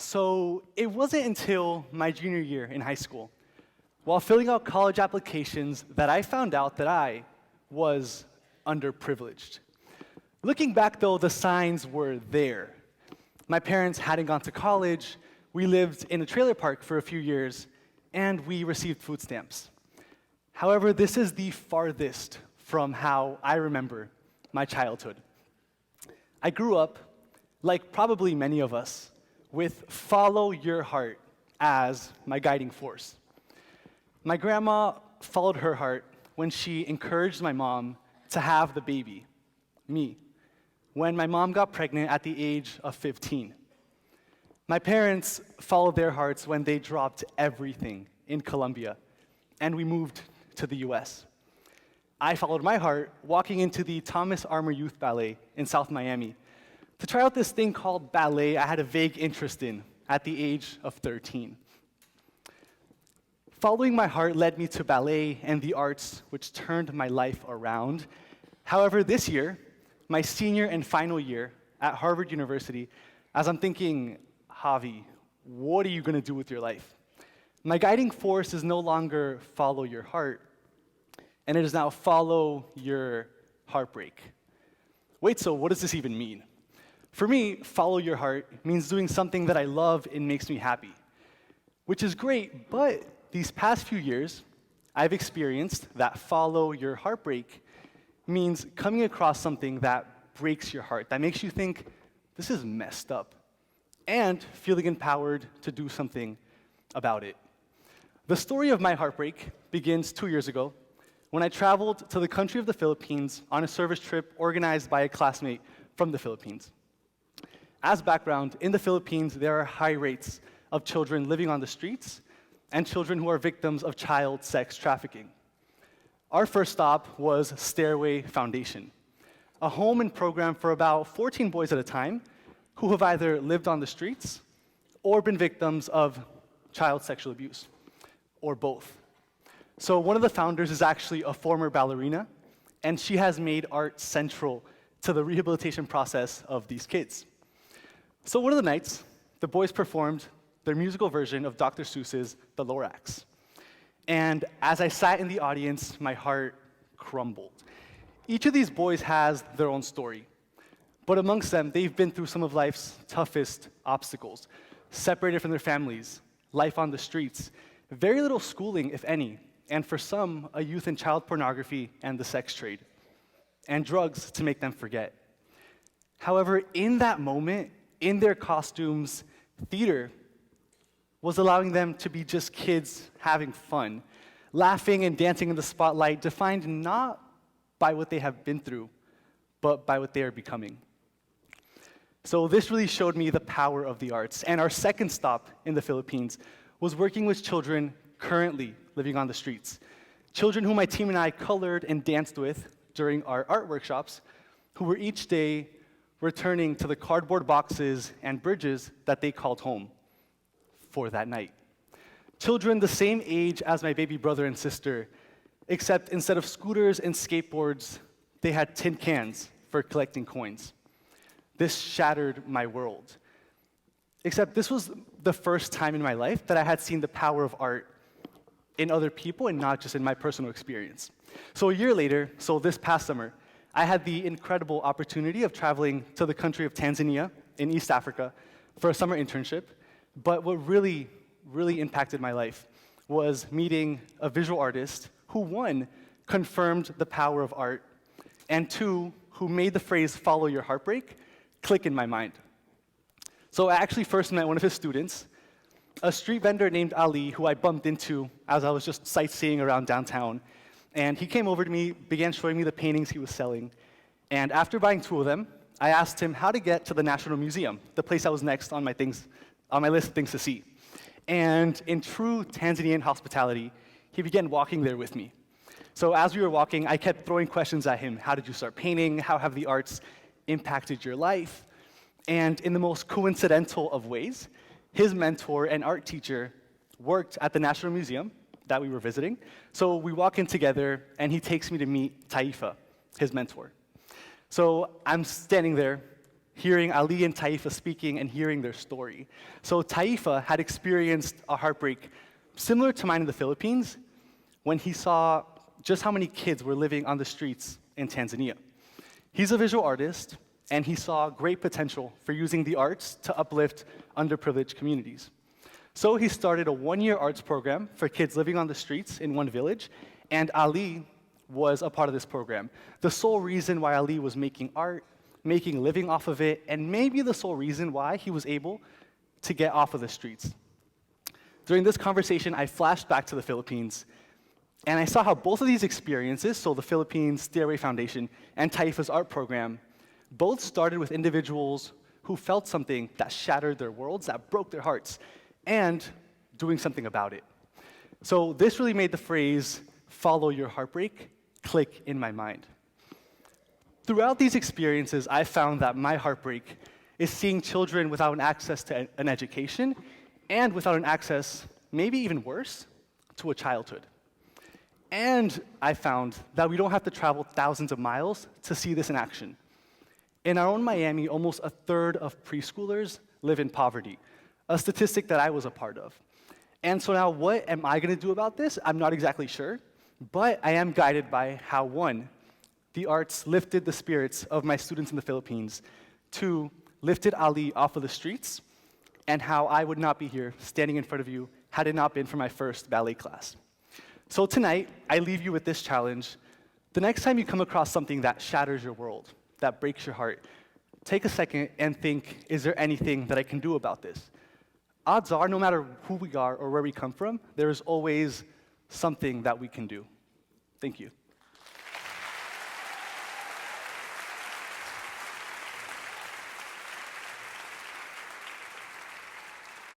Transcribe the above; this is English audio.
So it wasn't until my junior year in high school, while filling out college applications, that I found out that I was underprivileged. Looking back, though, the signs were there. My parents hadn't gone to college, we lived in a trailer park for a few years, and we received food stamps. However, this is the farthest from how I remember my childhood. I grew up, like probably many of us, with follow your heart as my guiding force. My grandma followed her heart when she encouraged my mom to have the baby, me, when my mom got pregnant at the age of 15. My parents followed their hearts when they dropped everything in Colombia, and we moved to the US. I followed my heart walking into the Thomas Armour Youth Ballet in South Miami to try out this thing called ballet I had a vague interest in at the age of 13. Following my heart led me to ballet and the arts, which turned my life around. However, this year, my senior and final year at Harvard University, as I'm thinking, Javi, what are you going to do with your life? My guiding force is no longer follow your heart, and it is now follow your heartbreak. Wait, so what does this even mean? For me, follow your heart means doing something that I love and makes me happy, which is great, but these past few years, I've experienced that follow your heartbreak means coming across something that breaks your heart, that makes you think, this is messed up, and feeling empowered to do something about it. The story of my heartbreak begins 2 years ago when I traveled to the country of the Philippines on a service trip organized by a classmate from the Philippines. As background, in the Philippines, there are high rates of children living on the streets and children who are victims of child sex trafficking. Our first stop was Stairway Foundation, a home and program for about 14 boys at a time who have either lived on the streets or been victims of child sexual abuse, or both. So one of the founders is actually a former ballerina, and she has made art central to the rehabilitation process of these kids. So one of the nights, the boys performed their musical version of Dr. Seuss's The Lorax. And as I sat in the audience, my heart crumbled. Each of these boys has their own story, but amongst them, they've been through some of life's toughest obstacles, separated from their families, life on the streets, very little schooling, if any, and for some, a youth in child pornography and the sex trade, and drugs to make them forget. However, in that moment, in their costumes, theater was allowing them to be just kids having fun, laughing and dancing in the spotlight, defined not by what they have been through, but by what they are becoming. So this really showed me the power of the arts. And our second stop in the Philippines was working with children currently living on the streets, children who my team and I colored and danced with during our art workshops, who were each day returning to the cardboard boxes and bridges that they called home for that night. Children the same age as my baby brother and sister, except instead of scooters and skateboards, they had tin cans for collecting coins. This shattered my world. Except this was the first time in my life that I had seen the power of art in other people and not just in my personal experience. So a year later, so this past summer, I had the incredible opportunity of traveling to the country of Tanzania in East Africa for a summer internship. But what really, really impacted my life was meeting a visual artist who, one, confirmed the power of art, and two, who made the phrase, follow your heartbreak, click in my mind. So I actually first met one of his students, a street vendor named Ali, who I bumped into as I was just sightseeing around downtown. And he came over to me, began showing me the paintings he was selling. And after buying 2 of them, I asked him how to get to the National Museum, the place that was next on my list of things to see. And in true Tanzanian hospitality, he began walking there with me. So as we were walking, I kept throwing questions at him. How did you start painting? How have the arts impacted your life? And in the most coincidental of ways, his mentor and art teacher worked at the National Museum that we were visiting. So we walk in together, and he takes me to meet Taifa, his mentor. So I'm standing there, hearing Ali and Taifa speaking and hearing their story. So Taifa had experienced a heartbreak similar to mine in the Philippines when he saw just how many kids were living on the streets in Tanzania. He's a visual artist, and he saw great potential for using the arts to uplift underprivileged communities. So he started a one-year arts program for kids living on the streets in one village, and Ali was a part of this program. The sole reason why Ali was making art, making a living off of it, and maybe the sole reason why he was able to get off of the streets. During this conversation, I flashed back to the Philippines, and I saw how both of these experiences, so the Philippines Stairway Foundation and Taifa's art program, both started with individuals who felt something that shattered their worlds, that broke their hearts, and doing something about it. So this really made the phrase, "follow your heartbreak," click in my mind. Throughout these experiences, I found that my heartbreak is seeing children without an access to an education and without an access, maybe even worse, to a childhood. And I found that we don't have to travel thousands of miles to see this in action. In our own Miami, almost a third of preschoolers live in poverty, a statistic that I was a part of. And so now what am I going to do about this? I'm not exactly sure, but I am guided by how, one, the arts lifted the spirits of my students in the Philippines, two, lifted Ali off of the streets, and how I would not be here standing in front of you had it not been for my first ballet class. So tonight, I leave you with this challenge. The next time you come across something that shatters your world, that breaks your heart, take a second and think, is there anything that I can do about this? Odds are, no matter who we are or where we come from, there is always something that we can do. Thank you.